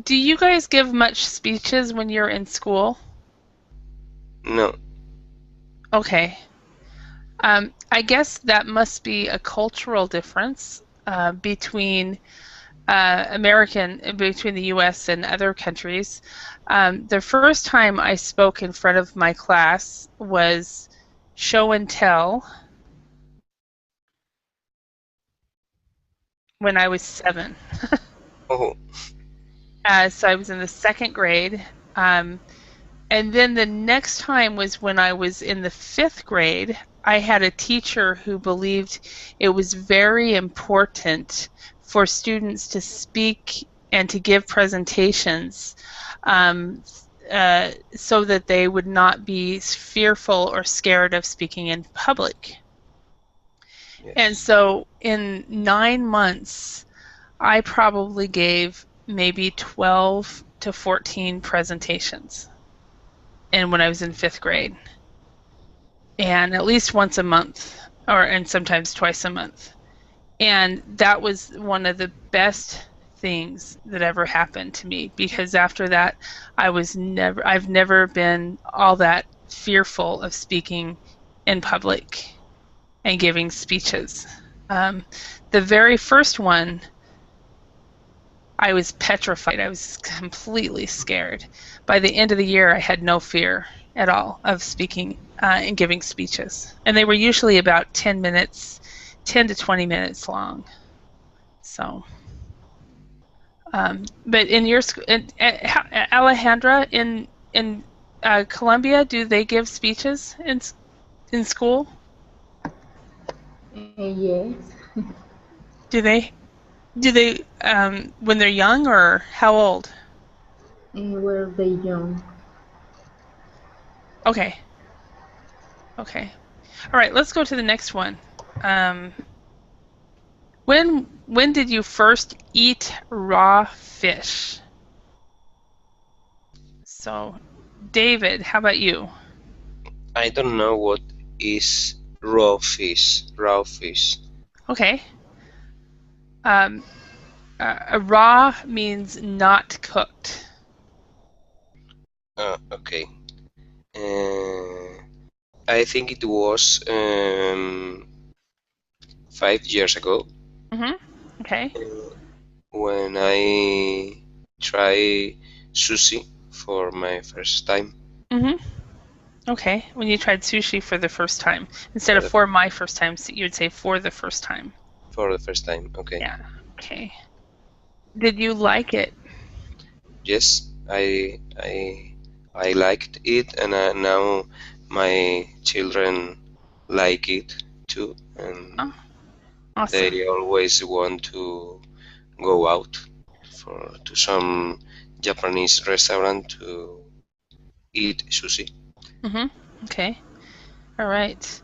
Speaker 1: Do you guys give much speeches when you're in school?
Speaker 3: No.
Speaker 1: Okay. I guess that must be a cultural difference between between the U.S. and other countries. The first time I spoke in front of my class was show and tell when I was 7.
Speaker 3: Oh,
Speaker 1: So I was in the second grade. And then the next time was when I was in the fifth grade. I had a teacher who believed it was very important for students to speak and to give presentations um, so that they would not be fearful or scared of speaking in public. And
Speaker 3: Yes.
Speaker 1: so in 9 months, I probably gave maybe 12 to 14 presentations. And when I was in fifth grade, and at least once a month, and sometimes twice a month. And that was one of the best things that ever happened to me, because after that I've never been all that fearful of speaking in public and giving speeches. Um, the very first one, I was petrified. I was completely scared. By the end of the year, I had no fear at all of speaking and giving speeches. And they were usually about 10 minutes, 10 to 20 minutes long. So, but in your school, Alejandra, in Colombia, do they give speeches in school?
Speaker 2: Yes,
Speaker 1: Do they when they're young, or how old?
Speaker 2: were they young?
Speaker 1: Okay, okay. All right, let's go to the next one. Um, when did you first eat raw fish? So, David, how about you?
Speaker 3: I don't know what is raw fish. Raw fish.
Speaker 1: Okay. Um, raw means not cooked.
Speaker 3: Okay. I think it was 5 years ago
Speaker 1: Mm-hmm. Okay.
Speaker 3: uh, when I try sushi for my first time.
Speaker 1: Mm-hmm. Okay. When you tried sushi for the first time, instead
Speaker 3: For
Speaker 1: of
Speaker 3: the
Speaker 1: for my first time, so you would say for the first time.
Speaker 3: for the first time. Okay.
Speaker 1: Yeah. Okay. Did you like it?
Speaker 3: Yes, I liked it, and now my children like it too, and
Speaker 1: Oh, awesome.
Speaker 3: they always want to go out for to some Japanese restaurant to eat sushi.
Speaker 1: Mm-hmm. Okay. All right.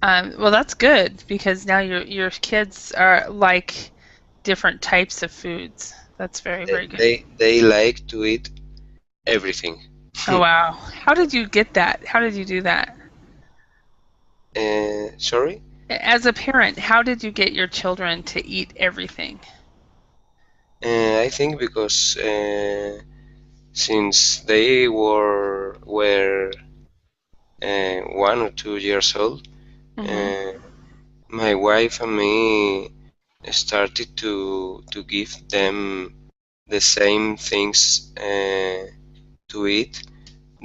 Speaker 1: Well, that's good because now your kids are like different types of foods. That's very,
Speaker 3: They
Speaker 1: very good.
Speaker 3: they like to eat everything.
Speaker 1: Oh, wow. How did you get that? How did you do that?
Speaker 3: Sorry?
Speaker 1: As a parent, how did you get your children to eat everything?
Speaker 3: I think because since they were 1 or 2 years old,
Speaker 1: Mm-hmm.
Speaker 3: uh, my wife and me started to give them the same things to eat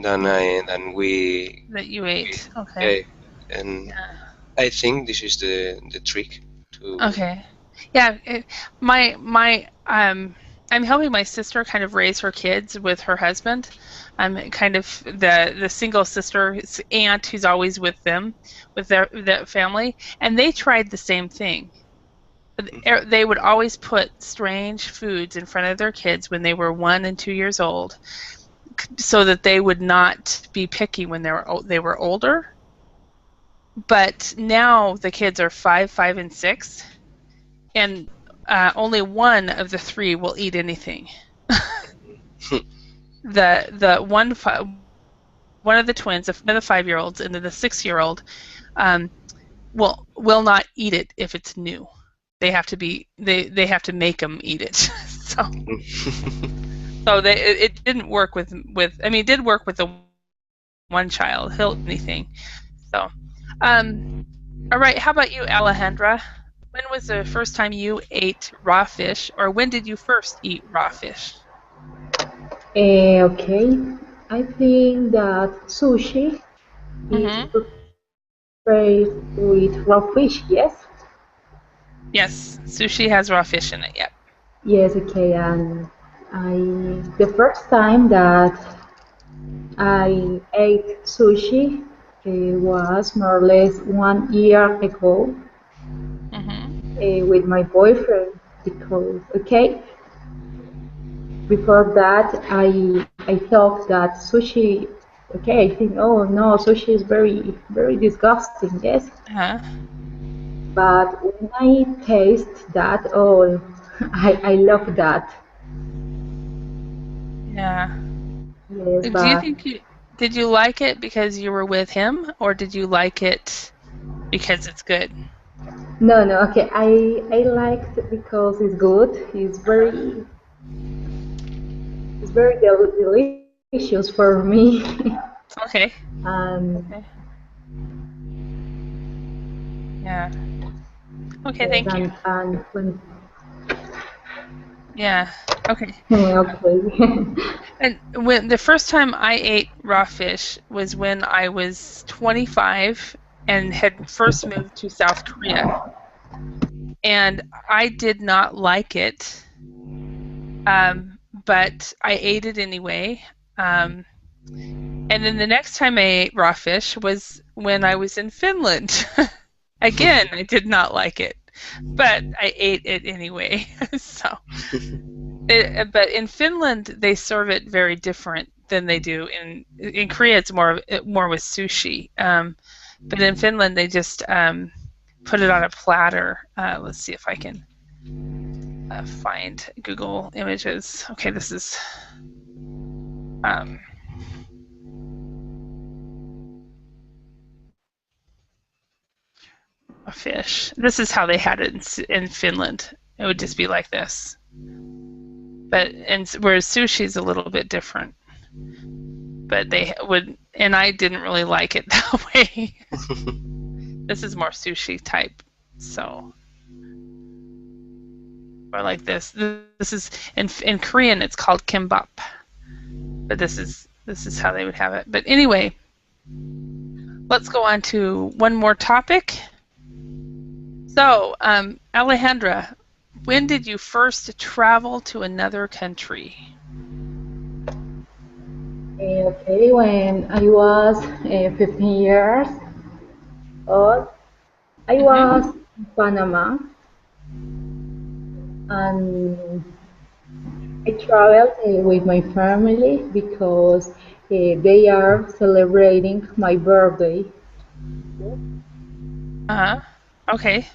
Speaker 3: than
Speaker 1: That you
Speaker 3: we
Speaker 1: ate. Okay.
Speaker 3: gave, and
Speaker 1: Yeah.
Speaker 3: I think this is the trick to.
Speaker 1: Okay. Yeah, my I'm helping my sister kind of raise her kids with her husband. I'm kind of the single sister's aunt who's always with them, with their family, and they tried the same thing. They would always put strange foods in front of their kids when they were 1 and 2 years old, so that they would not be picky when they were older. But now the kids are 5, 5, and 6, and only one of the three will eat anything. The one of the twins, one of the 5-year-olds, and then the 6-year-old, um, will not eat it if it's new. They have to make them eat it. So it didn't work with I mean it did work with the one child. He'll eat anything. So all right, how about you, Alejandra? When was the first time you ate raw fish, or when did you first eat raw fish?
Speaker 2: Okay, I think that sushi is
Speaker 1: Mm-hmm.
Speaker 2: prepared with raw fish, yes?
Speaker 1: Yes, sushi has raw fish in it. Yep.
Speaker 2: Yes, okay, and I the first time that I ate sushi was more or less 1 year ago
Speaker 1: Mm-hmm.
Speaker 2: with my boyfriend because okay, before that I thought that sushi okay I think oh no sushi is very disgusting yes
Speaker 1: Uh-huh.
Speaker 2: but when I taste that oh I love that
Speaker 1: Yeah.
Speaker 2: yes
Speaker 1: Do you
Speaker 2: but
Speaker 1: think you did you like it because you were with him, or did you like it because it's good?
Speaker 2: no okay I liked it because it's good
Speaker 1: Uh-huh.
Speaker 2: it's very delicious for me
Speaker 1: Okay.
Speaker 2: and
Speaker 1: Okay. Yeah. Okay,
Speaker 2: yes
Speaker 1: thank you.
Speaker 2: and when
Speaker 1: Yeah. Okay.
Speaker 2: okay
Speaker 1: And when the first time I ate raw fish was when I was 25 and had first moved to South Korea. And I did not like it, but I ate it anyway. Um, and then the next time I ate raw fish was when I was in Finland. Again, I did not like it, but I ate it anyway. So, but in Finland, they serve it very different than they do in Korea. It's more with sushi, but in Finland, they just put it on a platter. Let's see if I can find Google Images. Okay, this is um, a fish. This is how they had it in Finland. It would just be like this. But and whereas sushi is a little bit different. But they would, and I didn't really like it that way. This is more sushi type, so or like this. This is in Korean. It's called kimbap, but this is how they would have it. But anyway, let's go on to one more topic. So, Alejandra, when did you first travel to another country?
Speaker 2: Okay, when I was 15 years old, I
Speaker 1: Mm-hmm.
Speaker 2: was in Panama and I traveled with my family because they are celebrating my birthday.
Speaker 1: Uh-huh. Okay.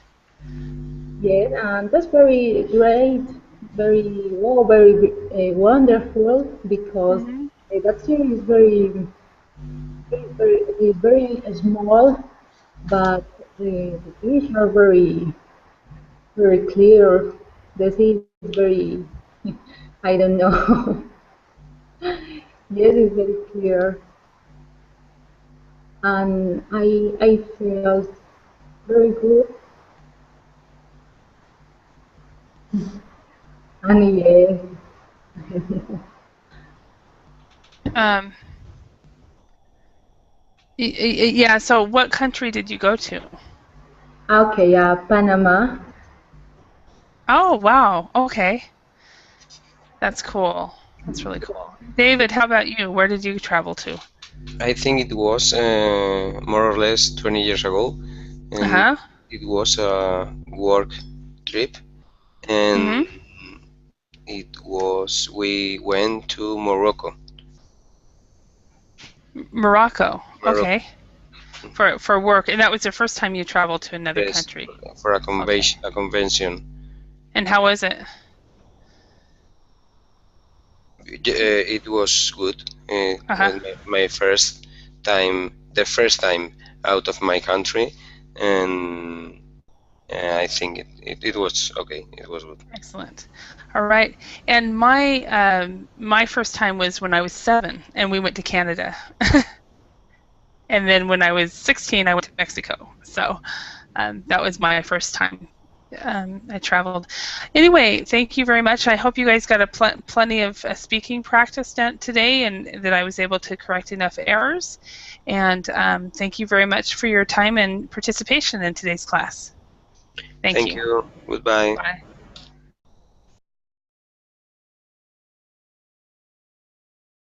Speaker 2: Yes, and that's very great, very well, very wonderful because
Speaker 1: Mm-hmm.
Speaker 2: that city is very small, but the beaches are very clear. The sea is very, I don't know. Yes, it's very clear, and I felt very good. And yes,
Speaker 1: Um, yeah. So, what country did you go to?
Speaker 2: okay, Panama.
Speaker 1: Oh, wow. Okay. That's cool. That's really cool. David, how about you? Where did you travel to?
Speaker 3: I think it was more or less 20 years ago, and
Speaker 1: Uh-huh.
Speaker 3: it was a work trip, and
Speaker 1: Mm-hmm.
Speaker 3: we went to Morocco.
Speaker 1: Morocco.
Speaker 3: Morocco,
Speaker 1: Okay. For work. And that was the first time you traveled to another
Speaker 3: yes,
Speaker 1: country.
Speaker 3: for
Speaker 1: Okay.
Speaker 3: a convention.
Speaker 1: And how was it?
Speaker 3: It was good.
Speaker 1: Uh-huh.
Speaker 3: My first time, the first time out of my country, and I think it was okay. It was good.
Speaker 1: Excellent. All right. And my first time was when I was 7 and we went to Canada. And then when I was 16, I went to Mexico. So that was my first time I traveled. Anyway, thank you very much. I hope you guys got plenty of speaking practice done today and that I was able to correct enough errors. And thank you very much for your time and participation in today's class. Thank
Speaker 3: Thank
Speaker 1: you.
Speaker 3: you. Goodbye.
Speaker 1: Bye.